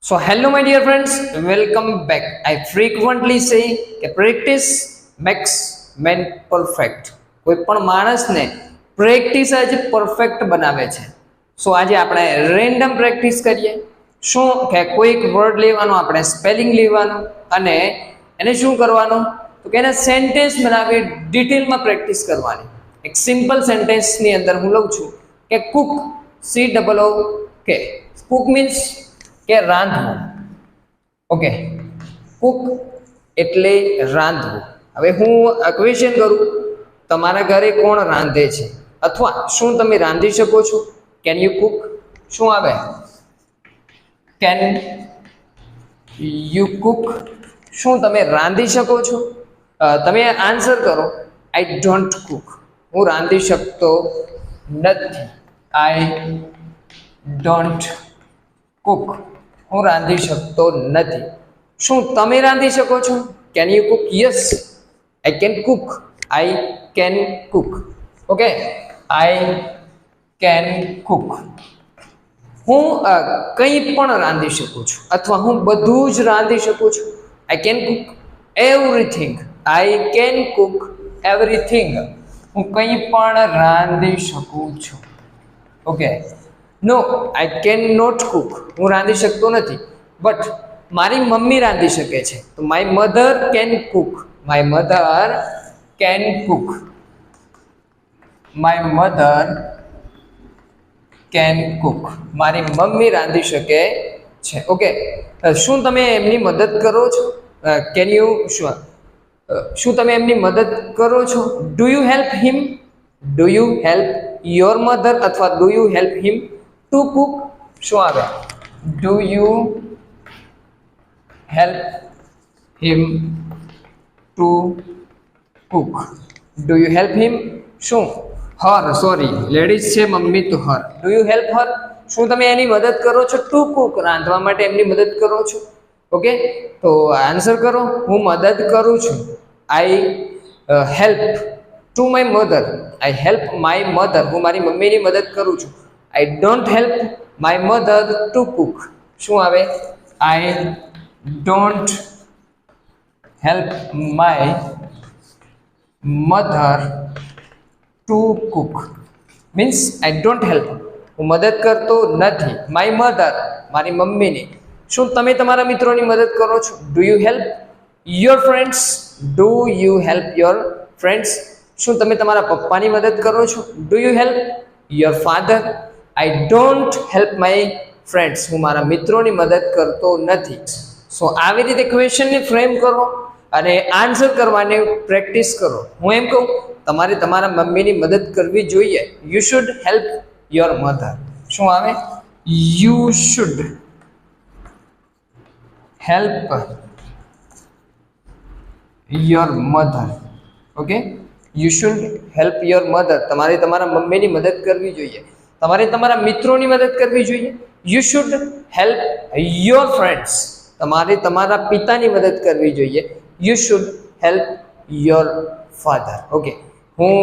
So hello my dear friends, welcome back. I frequently say કે practice makes man perfect. કોઈ પણ માણસને practice જ પરફેક્ટ બનાવે છે. સો આજે આપણે રેન્ડમ પ્રેક્ટિસ કરીએ. શું કે કોઈક વર્ડ લેવાનો, આપણે સ્પેલિંગ લેવાનું અને એને શું કરવાનું તો કે એને સેન્ટેન્સ બનાવી ડિટેલમાં પ્રેક્ટિસ કરવાની. એક સિમ્પલ સેન્ટેન્સની અંદર હું લઉં છું કે કુક, COOK. કુક મીન્સ કે રાંધવું. ઓકે, કુક એટલે રાંધવું. હવે હું ક્વેશ્ચન કરું, તમારા ઘરે કોણ રાંધે છે અથવા શું તમે રાંધી શકો છો? Can you Cook? શું આવે? Can you Cook? શું તમે રાંધી શકો છો? તમે આન્સર કરો, આઈ ડોન્ટ કુક. હું રાંધી શકતો નથી. I don't Cook. હું રાંધી શકતો નથી. શું તમે રાંધી શકો છો? Can you Cook? Yes, I can Cook. I can Cook. Okay, I can Cook. હું કંઈ પણ રાંધી શકું છું અથવા હું બધું જ રાંધી શકું છું. I can cook everything. I can cook everything. હું કંઈ પણ રાંધી શકું છું. Okay, no, I can not cook. હું રાંધી શકતો નથી, બટ મારી મમ્મી રાંધી શકે છે. તો my mother can Cook. My mother can Cook. My mother can Cook. મારી મમ્મી રાંધી શકે છે. ઓકે, શું તમે એમની મદદ કરો છો? કેન યુ શું તમે એમની મદદ કરો છો? Do you help him? Do you help your mother અથવા do you help him to cook? શું આવે? Do you help him to cook? Do you help him? શું? હર, સોરી, લેડીઝ છે મમ્મી તો her. Do you help her? શું તમે એની મદદ કરો છો? ટુ કુક, રાંધવા માટે એમની મદદ કરો છો. ઓકે, તો આન્સર કરો. હું મદદ કરું છું. I help to my mother. I help my mother. હું મારી મમ્મીની મદદ કરું છું. I don't help my mother two cook. શું આવે? I don't help my mother to cook. Means I don't help, હું મદદ કરતો નથી, માય મધર, મારી મમ્મીની. શું તમે તમારા મિત્રોની મદદ કરો છો? Do you help your friends? Do you help your friends? શું તમે તમારા પપ્પાની મદદ કરો છો? Do you help your father? I don't help my friends. હું મારા મિત્રોની મદદ કરતો નથી. સો આવી રીતે ક્વેશ્ચનને ફ્રેમ કરો અને આન્સર કરવાની પ્રેક્ટિસ કરો. હું એમ કહું, તમારે તમારા મમ્મીની મદદ કરવી જોઈએ. You should help your mother. શું આવે? You should help your mother. Okay, you should help your mother. તમારે તમારા મમ્મીની મદદ કરવી જોઈએ. તમારે તમારા મિત્રોની મદદ કરવી જોઈએ. You should help your friends. તમારે તમારા પિતાની મદદ કરવી જોઈએ. You should help your father. Okay, હું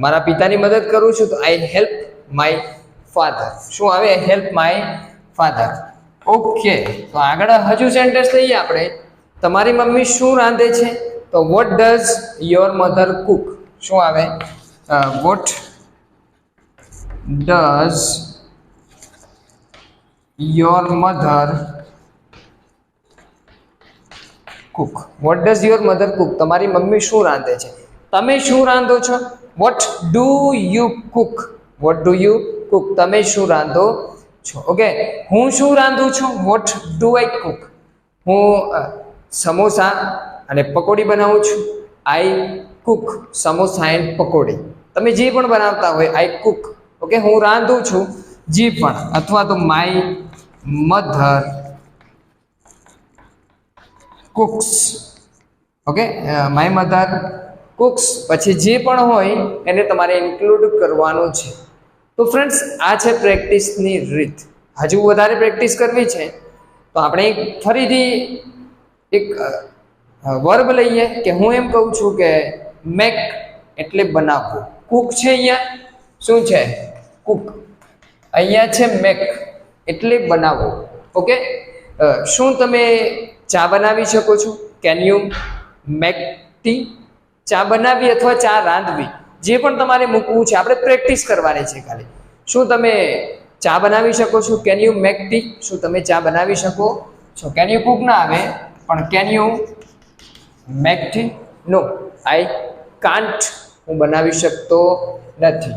મારા પિતાની મદદ કરું છું તો આઈ હેલ્પ માય ફાધર. શું આવે? I help my father. Okay, તો આગળ હજુ સેન્ટેન્સ લઈએ આપણે. તમારી મમ્મી શું રાંધે છે? તો what does your mother Cook? શું આવે? What does your mother Cook? What does your mother Cook? તમારી મમ્મી શું રાંધે છે? તમે શું રાંધો છો? What do you Cook? What do you Cook? તમે શું રાંધો છો? ઓકે, હું શું રાંધું છું? What do I Cook? હું સમોસા અને પકોડી બનાવું છું. આઈ કુક સમોસા એન્ડ પકોડી. તમે જે પણ બનાવતા હોય, આઈ કુક. ઓકે, હું રાંધું છું જે પણ, અથવા તો my mother cooks. Okay, my mother cooks. પછી જે પણ હોય એને તમારે ઇન્ક્લુડ કરવાનું છે. તો ફ્રેન્ડ્સ, આ છે પ્રેક્ટિસની રીત. હજુ વધારે પ્રેક્ટિસ કરવી છે તો આપણે ફરીથી એક વર્બ લઈએ કે હું એમ કહું છું કે મેક એટલે બનાવવું. કુક છે અહીંયા, શું છે? કુક. અહીંયા છે મેક એટલે બનાવવું. ઓકે, શું તમે ચા બનાવી શકો છો? Can you make T? ચા બનાવવી અથવા ચા રાંધવી, જે પણ તમારે મૂકવું છે, આપણે પ્રેક્ટિસ કરવાની છે ખાલી. શું તમે ચા બનાવી શકો છો? Can you make T? શું તમે ચા બનાવી શકો છો? કેન યુ કુક ના આવે, પણ can you make tea? No, I can't. હું બનાવી શકતો નથી.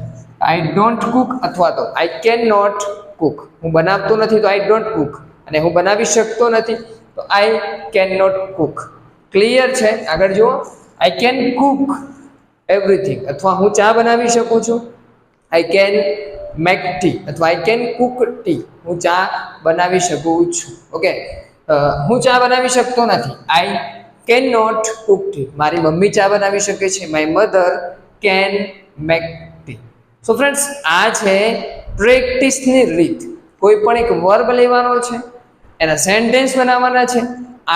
આઈ ડોન્ટ કુક અથવા તો આઈ કેન નોટ કુક. હું બનાવતો નથી તો આઈ ડોન્ટ કુક, અને હું બનાવી શકતો નથી તો I can not cook. Clear છે? આગળ જુઓ. આઈ કેન કુક એવરીથિંગ, અથવા હું ચા બનાવી શકું છું. આઈ કેન મેક ટી અથવા આઈ કેન કુક ટી. હું ચા બનાવી શકું છું. ઓકે, હું ચા બનાવી શકતો નથી. I can not cook tea. મારી મમ્મી ચા બનાવી શકે છે. My mother can make tea. So friends, આ છે પ્રેક્ટિસની રીત. કોઈ પણ એક વર્બ લેવાનો છે, એના સેન્ટેન્સ બનાવવાના છે,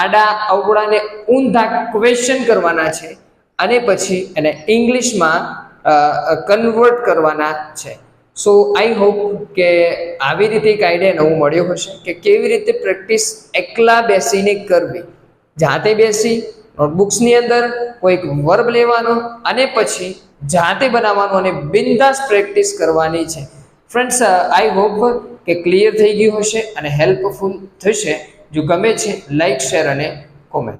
આડા અવળાને ઊંધા ક્વેશ્ચન કરવાના છે, અને પછી એને ઇંગ્લિશમાં કન્વર્ટ કરવાના છે. સો આઈ હોપ કે આવી રીતે એક આઈડિયા નવું મળ્યો હશે કે કેવી રીતે પ્રેક્ટિસ એકલા બેસીને કરવી. જાતે બેસી નોટબુક્સની અંદર કોઈક વર્બ લેવાનો અને પછી જાતે બનાવવાનું અને બિંદાસ પ્રેક્ટિસ કરવાની છે. ફ્રેન્ડ્સ, આઈ હોપ કે ક્લિયર થઈ ગયું હશે અને હેલ્પફુલ થશે. જો ગમે છે, લાઈક, શેર અને કોમેન્ટ.